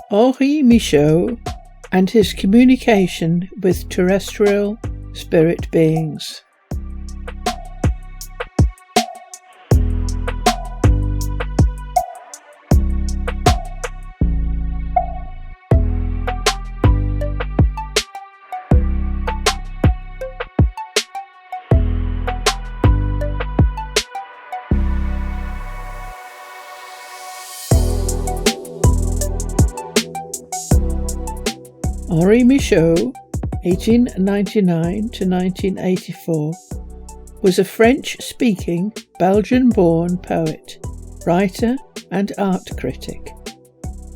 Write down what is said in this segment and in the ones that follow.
Henri Michaux and his communication with terrestrial spirit beings. Henri Michaux, 1899 to 1984, was a French-speaking, Belgian-born poet, writer and art critic.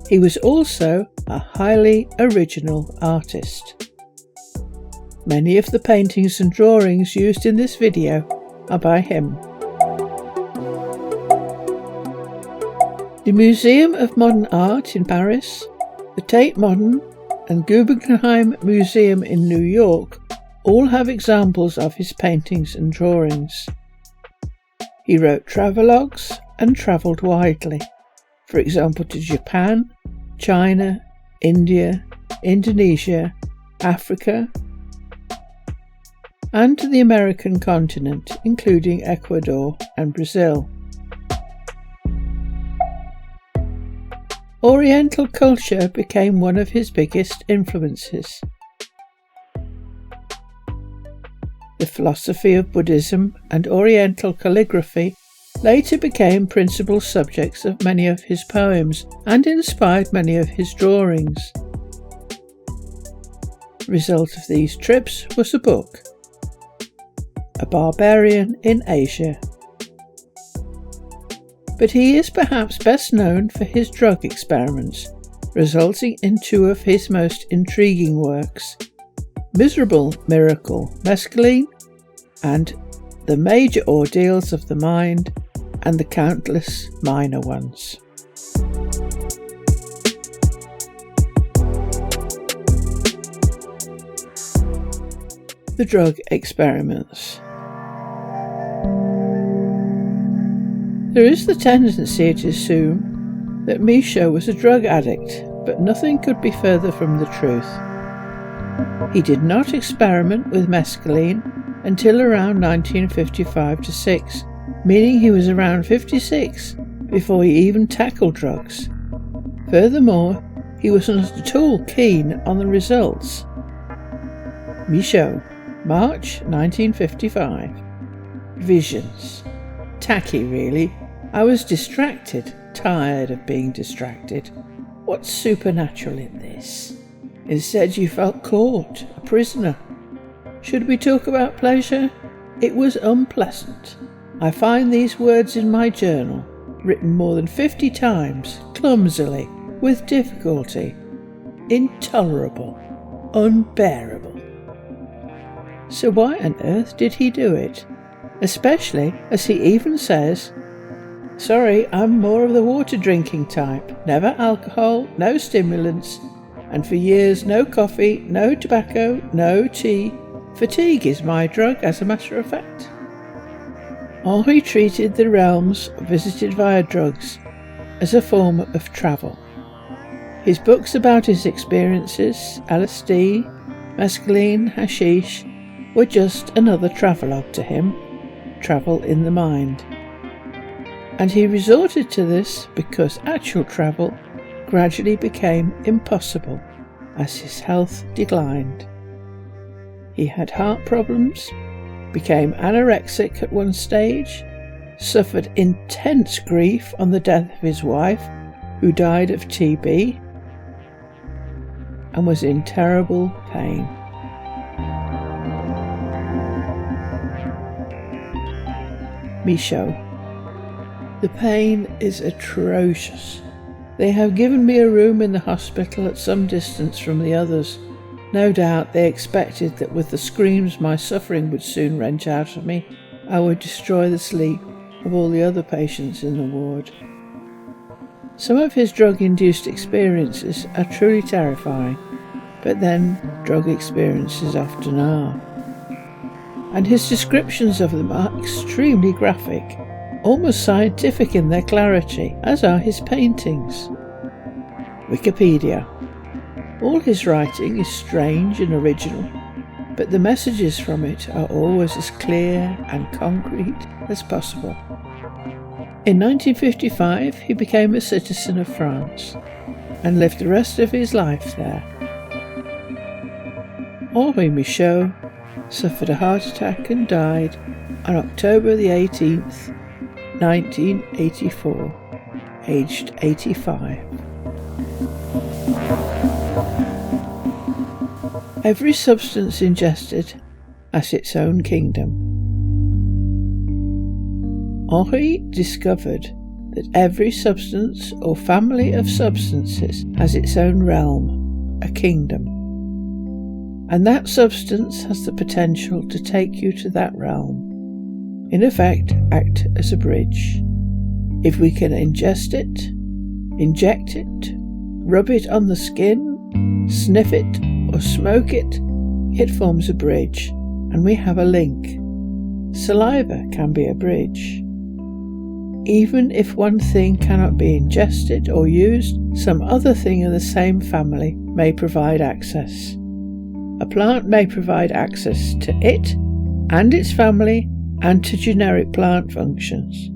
He was also a highly original artist. Many of the paintings and drawings used in this video are by him. The Museum of Modern Art in Paris, the Tate Modern and Guggenheim Museum in New York all have examples of his paintings and drawings. He wrote travelogues and travelled widely, for example to Japan, China, India, Indonesia, Africa, and to the American continent, including Ecuador and Brazil. Oriental culture became one of his biggest influences. The philosophy of Buddhism and Oriental calligraphy later became principal subjects of many of his poems and inspired many of his drawings. The result of these trips was a book, A Barbarian in Asia. But he is perhaps best known for his drug experiments, resulting in two of his most intriguing works, Miserable Miracle Mescaline and The Major Ordeals of the Mind and the Countless Minor Ones. The drug experiments. There is the tendency to assume that Michaux was a drug addict, but nothing could be further from the truth. He did not experiment with mescaline until around 1955-6, meaning he was around 56 before he even tackled drugs. Furthermore, he was not at all keen on the results. Michaux, March 1955. Visions. Tacky, really. I was distracted, tired of being distracted. What's supernatural in this? Instead, you felt caught, a prisoner. Should we talk about pleasure? It was unpleasant. I find these words in my journal, written more than 50 times, clumsily, with difficulty. Intolerable, unbearable. So why on earth did he do it? Especially as he even says, "Sorry, I'm more of the water drinking type. Never alcohol, no stimulants, and for years no coffee, no tobacco, no tea. Fatigue is my drug, as a matter of fact." Henri treated the realms visited via drugs as a form of travel. His books about his experiences, LSD, mescaline, hashish, were just another travelogue to him, travel in the mind. And he resorted to this because actual travel gradually became impossible as his health declined. He had heart problems, became anorexic at one stage, suffered intense grief on the death of his wife, who died of TB, and was in terrible pain. Michaux. The pain is atrocious. They have given me a room in the hospital at some distance from the others. No doubt they expected that with the screams my suffering would soon wrench out of me, I would destroy the sleep. of all the other patients in the ward. Some of his drug-induced experiences are truly terrifying, but then drug experiences often are. And his descriptions of them are extremely graphic, almost scientific in their clarity, as are his paintings. Wikipedia. All his writing is strange and original, but the messages from it are always as clear and concrete as possible. In 1955, he became a citizen of France and lived the rest of his life there. Henri Michaux suffered a heart attack and died on October the 18th, 1984, aged 85. Every substance ingested has its own kingdom. Henri discovered that every substance or family of substances has its own realm, a kingdom. And that substance has the potential to take you to that realm. In effect, act as a bridge. If we can ingest it, inject it, rub it on the skin, sniff it, or smoke it, it forms a bridge, and we have a link. Saliva can be a bridge. Even if one thing cannot be ingested or used, some other thing in the same family may provide access. A plant may provide access to it and its family and to generic plant functions,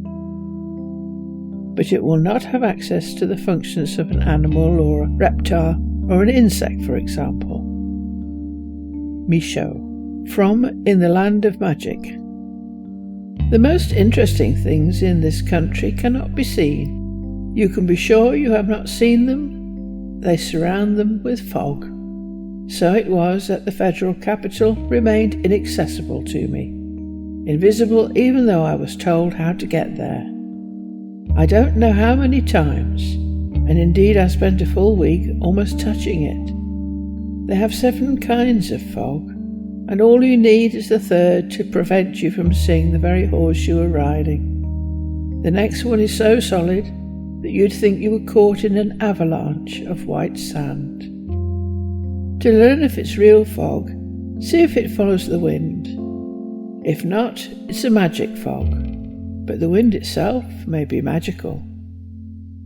but it will not have access to the functions of an animal or a reptile or an insect, for example. Michaux. From In the Land of Magic. The most interesting things in this country cannot be seen. You can be sure you have not seen them. They surround them with fog. So it was that the federal capital remained inaccessible to me. Invisible even though I was told how to get there. I don't know how many times, and indeed I spent a full week almost touching it. They have 7 kinds of fog, and all you need is the third to prevent you from seeing the very horse you are riding. The next one is so solid that you'd think you were caught in an avalanche of white sand. To learn if it's real fog, see if it follows the wind. If not, it's a magic fog, but the wind itself may be magical.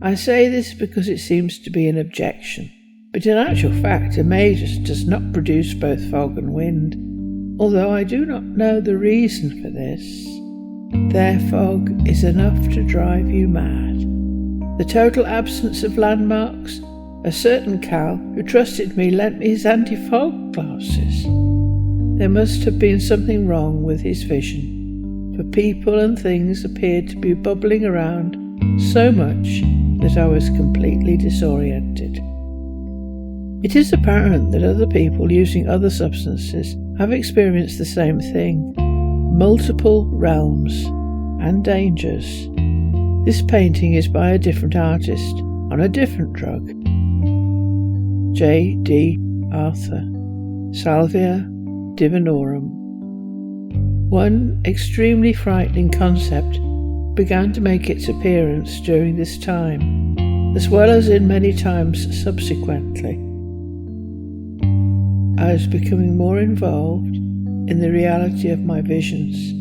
I say this because it seems to be an objection, but in actual fact a magus does not produce both fog and wind, although I do not know the reason for this. Their fog is enough to drive you mad. The total absence of landmarks. A certain cow who trusted me lent me his anti-fog glasses. There must have been something wrong with his vision, for people and things appeared to be bubbling around so much that I was completely disoriented. It is apparent that other people using other substances have experienced the same thing, multiple realms and dangers. This painting is by a different artist on a different drug. J. D. Arthur, Salvia Divinorum. One extremely frightening concept began to make its appearance during this time, as well as in many times subsequently. I was becoming more involved in the reality of my visions,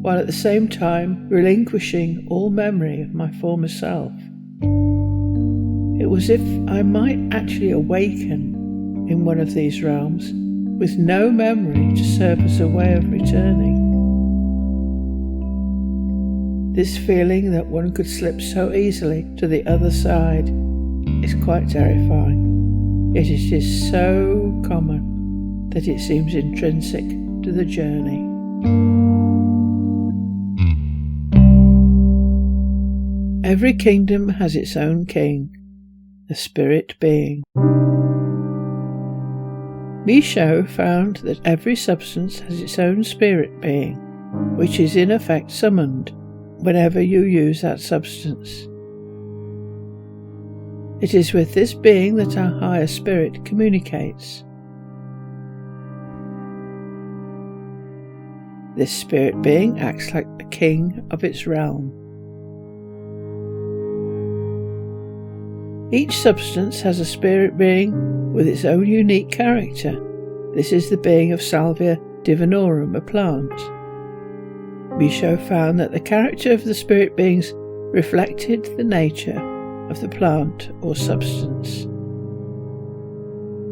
while at the same time relinquishing all memory of my former self. It was as if I might actually awaken in one of these realms with no memory to serve as a way of returning. This feeling that one could slip so easily to the other side is quite terrifying, yet it is so common that it seems intrinsic to the journey. Every kingdom has its own king, the spirit being. Michaux found that every substance has its own spirit being, which is in effect summoned whenever you use that substance. It is with this being that our higher spirit communicates. This spirit being acts like the king of its realm. Each substance has a spirit being with its own unique character. This is the being of Salvia divinorum, a plant. Michaux found that the character of the spirit beings reflected the nature of the plant or substance.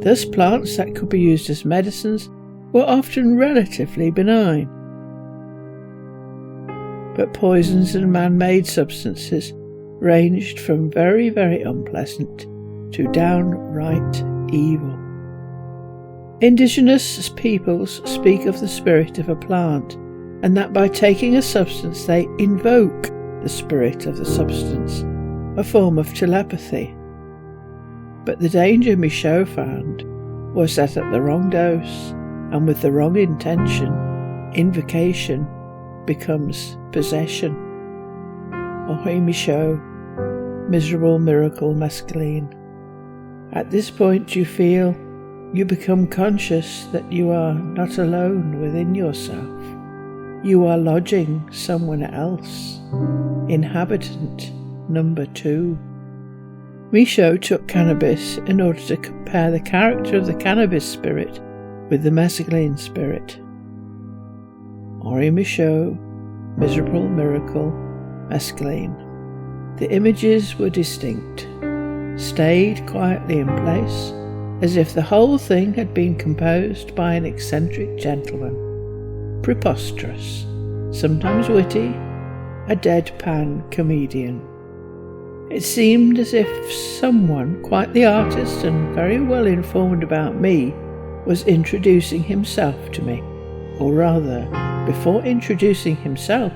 Thus, plants that could be used as medicines were often relatively benign. But poisons and man-made substances ranged from very, very unpleasant to downright evil. Indigenous peoples speak of the spirit of a plant, and that by taking a substance they invoke the spirit of the substance, a form of telepathy. But the danger Michaux found was that at the wrong dose and with the wrong intention, invocation becomes possession. Henri Michaux, Miserable Miracle Mescaline. At this point you become conscious that you are not alone within yourself. You are lodging someone else, inhabitant number 2. Michaux took cannabis in order to compare the character of the cannabis spirit with the mescaline spirit. Henri Michaux, Miserable Miracle Mescaline. The images were distinct, stayed quietly in place, as if the whole thing had been composed by an eccentric gentleman. Preposterous, sometimes witty, a deadpan comedian. It seemed as if someone, quite the artist and very well informed about me, was introducing himself to me, or rather, before introducing himself,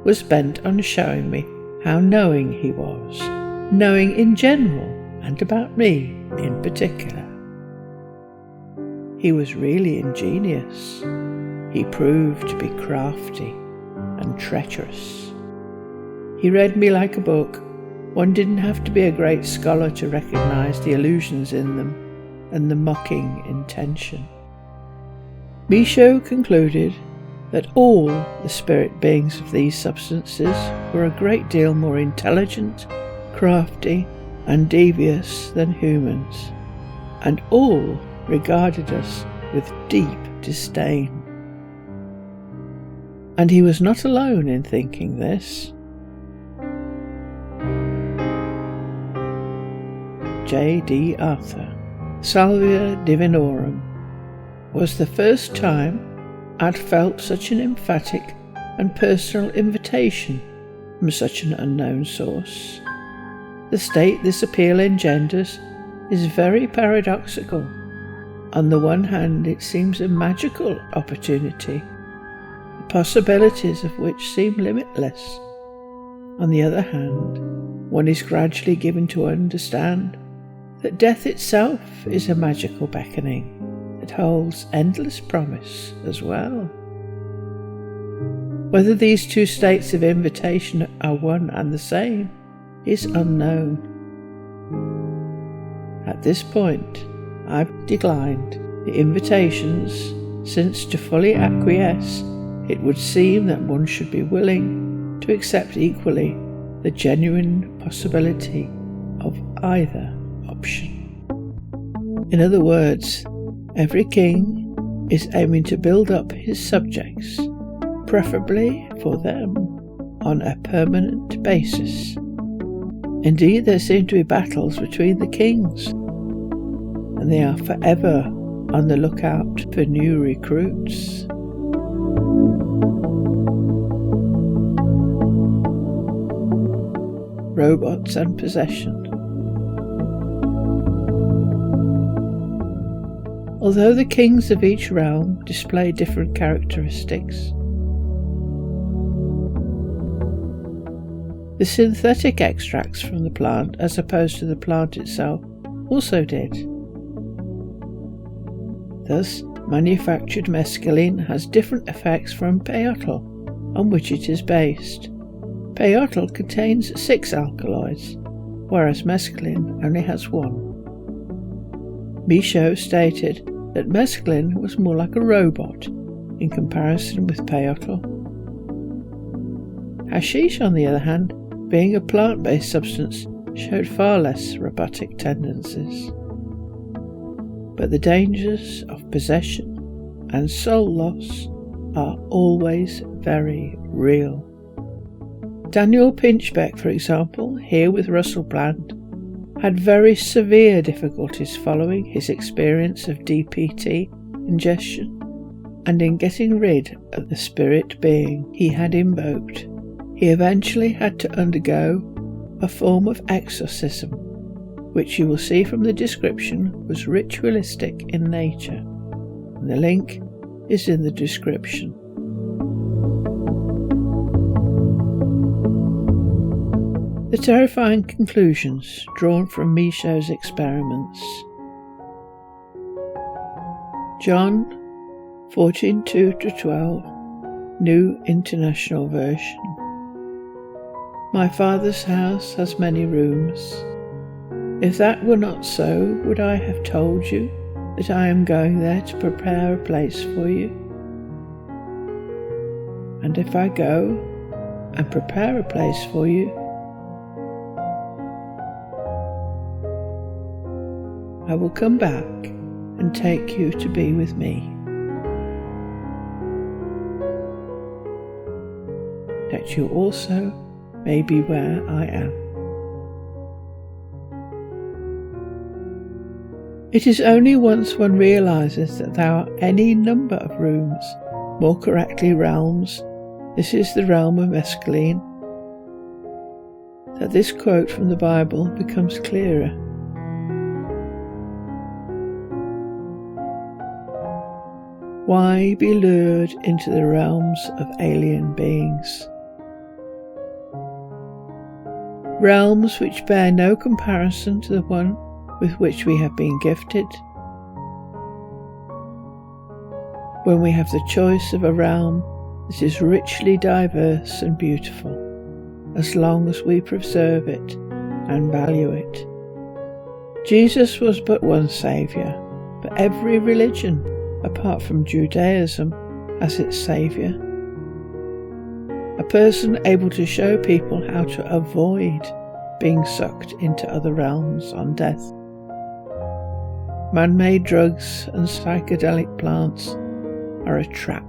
was bent on showing me how knowing he was, knowing in general and about me in particular. He was really ingenious. He proved to be crafty and treacherous. He read me like a book. One didn't have to be a great scholar to recognize the allusions in them and the mocking intention. Michaux concluded that all the spirit beings of these substances were a great deal more intelligent, crafty, and devious than humans, and all regarded us with deep disdain. And he was not alone in thinking this. J.D. Arthur, Salvia Divinorum, was the first time I'd felt such an emphatic and personal invitation from such an unknown source. The state this appeal engenders is very paradoxical. On the one hand, it seems a magical opportunity, the possibilities of which seem limitless. On the other hand, one is gradually given to understand that death itself is a magical beckoning that holds endless promise as well. Whether these two states of invitation are one and the same is unknown. At this point, I've declined the invitations, since to fully acquiesce, it would seem that one should be willing to accept equally the genuine possibility of either option. In other words, every king is aiming to build up his subjects, preferably for them, on a permanent basis. Indeed, there seem to be battles between the kings, and they are forever on the lookout for new recruits. Robots and possession. Although the kings of each realm display different characteristics, the synthetic extracts from the plant, as opposed to the plant itself, also did. Thus, manufactured mescaline has different effects from peyote, on which it is based. Peyote contains 6 alkaloids, whereas mescaline only has 1. Michaux stated that mescaline was more like a robot, in comparison with peyote. Hashish, on the other hand, being a plant-based substance, showed far less robotic tendencies. But the dangers of possession and soul loss are always very real. Daniel Pinchbeck, for example, here with Russell Bland, had very severe difficulties following his experience of DPT ingestion and in getting rid of the spirit being he had invoked. He eventually had to undergo a form of exorcism, which you will see from the description was ritualistic in nature. And the link is in the description. The terrifying conclusions drawn from Michaux's experiments. John 14:2-12, New International Version. My Father's house has many rooms. If that were not so, would I have told you that I am going there to prepare a place for you? And if I go and prepare a place for you, I will come back and take you to be with me, that you also may be where I am. It is only once one realizes that there are any number of rooms, more correctly realms, this is the realm of mescaline, that this quote from the Bible becomes clearer. Why be lured into the realms of alien beings? Realms which bear no comparison to the one with which we have been gifted. When we have the choice of a realm that is richly diverse and beautiful, as long as we preserve it and value it. Jesus was but one Saviour, but every religion, apart from Judaism, as its saviour. A person able to show people how to avoid being sucked into other realms on death. Man-made drugs and psychedelic plants are a trap.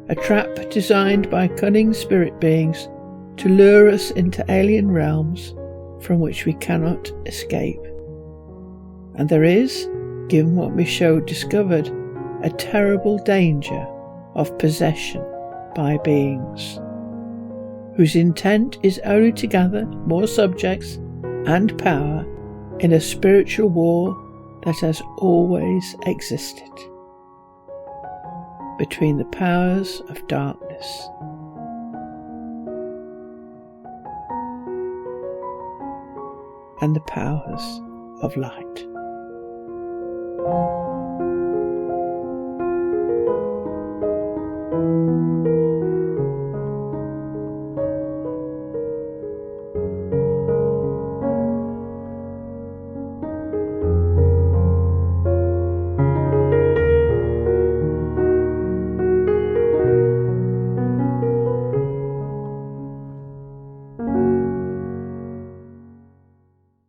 A trap designed by cunning spirit beings to lure us into alien realms from which we cannot escape. And there is, given what Michaux discovered, a terrible danger of possession by beings, whose intent is only to gather more subjects and power in a spiritual war that has always existed between the powers of darkness and the powers of light.